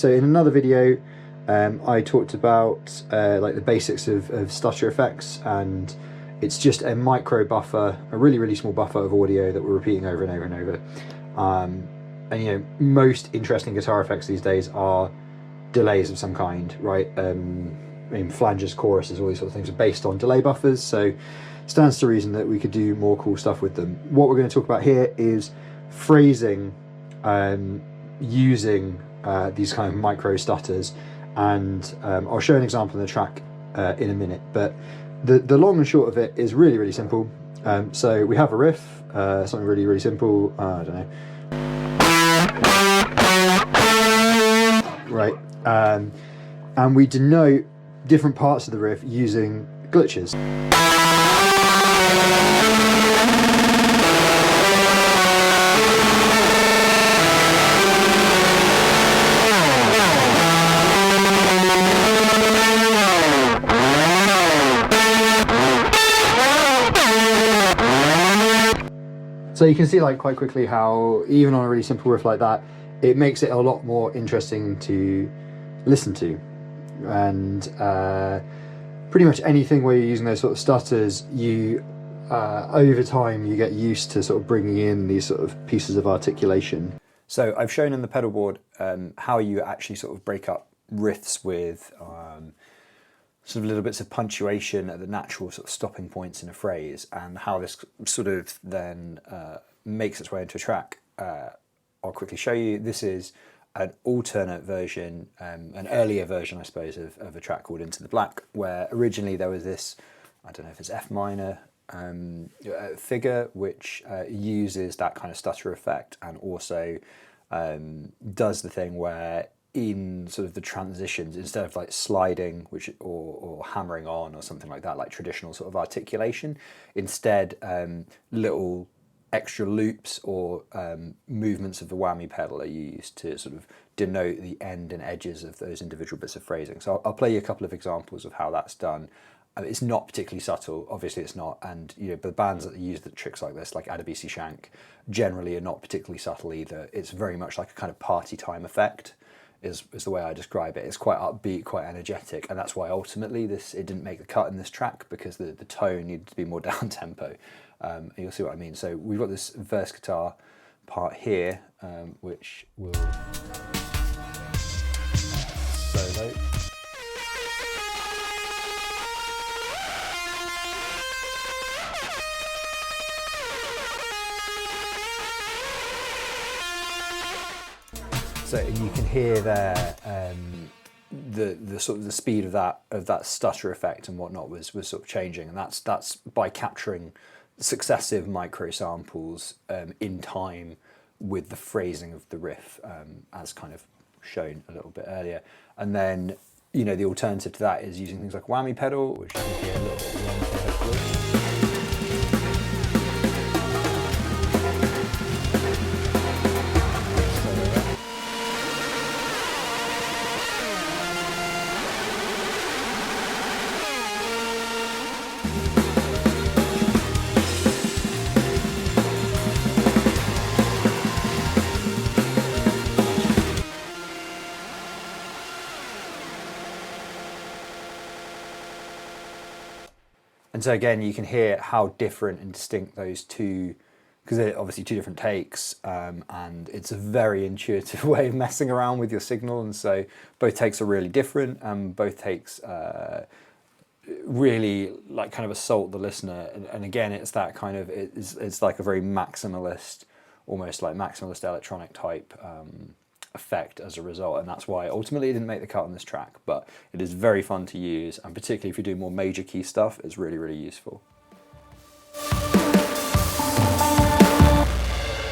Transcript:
So in another video, I talked about like the basics of stutter effects, and it's just a micro buffer, a really small buffer of audio that we're repeating over and over and over. And you know, most interesting guitar effects these days are delays of some kind, right? I mean, flanges, choruses, all these sort of things are based on delay buffers, so stands to reason that we could do more cool stuff with them. What we're going to talk about here is phrasing using these kind of micro stutters, and I'll show an example in the track in a minute, but the long and short of it is really simple. So we have a riff, something really simple, I don't know. Right, and we denote different parts of the riff using glitches. So you can see like quite quickly how even on a really simple riff like that, it makes it a lot more interesting to listen to. And pretty much anything where you're using those sort of stutters, you over time you get used to sort of bringing in these sort of pieces of articulation. So I've shown in the pedal board how you actually sort of break up riffs with sort of little bits of punctuation at the natural sort of stopping points in a phrase, and how this sort of then makes its way into a track. I'll quickly show you. This is an alternate version, an earlier version, I suppose, of a track called Into the Black, where originally there was this, I don't know if it's F minor figure, which uses that kind of stutter effect, and also does the thing where in sort of the transitions, instead of like sliding or hammering on or something like that, like traditional sort of articulation, instead little extra loops or movements of the whammy pedal are used to sort of denote the end and edges of those individual bits of phrasing. So I'll play you a couple of examples of how that's done. It's not particularly subtle, obviously it's not, and you know, the bands that use the tricks like this, like Adebisi Shank, generally are not particularly subtle either. It's very much like a kind of party time effect, is the way I describe it. It's quite upbeat, quite energetic, and that's why ultimately it didn't make the cut in this track, because the tone needed to be more down tempo. And you'll see what I mean. So we've got this verse guitar part here, which will solo. So you can hear there the sort of the speed of that stutter effect and whatnot was sort of changing, and that's by capturing successive micro samples in time with the phrasing of the riff, as kind of shown a little bit earlier. And then, you know, the alternative to that is using things like whammy pedal, which you can hear a little bit later, hopefully. And so again, you can hear how different and distinct those two, because they're obviously two different takes, and it's a very intuitive way of messing around with your signal. And so both takes are really different, and both takes really like kind of assault the listener. And again, it's that kind of, it's like a very maximalist, almost like maximalist electronic type effect as a result, and that's why ultimately it didn't make the cut on this track, but it is very fun to use, and particularly if you do more major key stuff, it's really useful.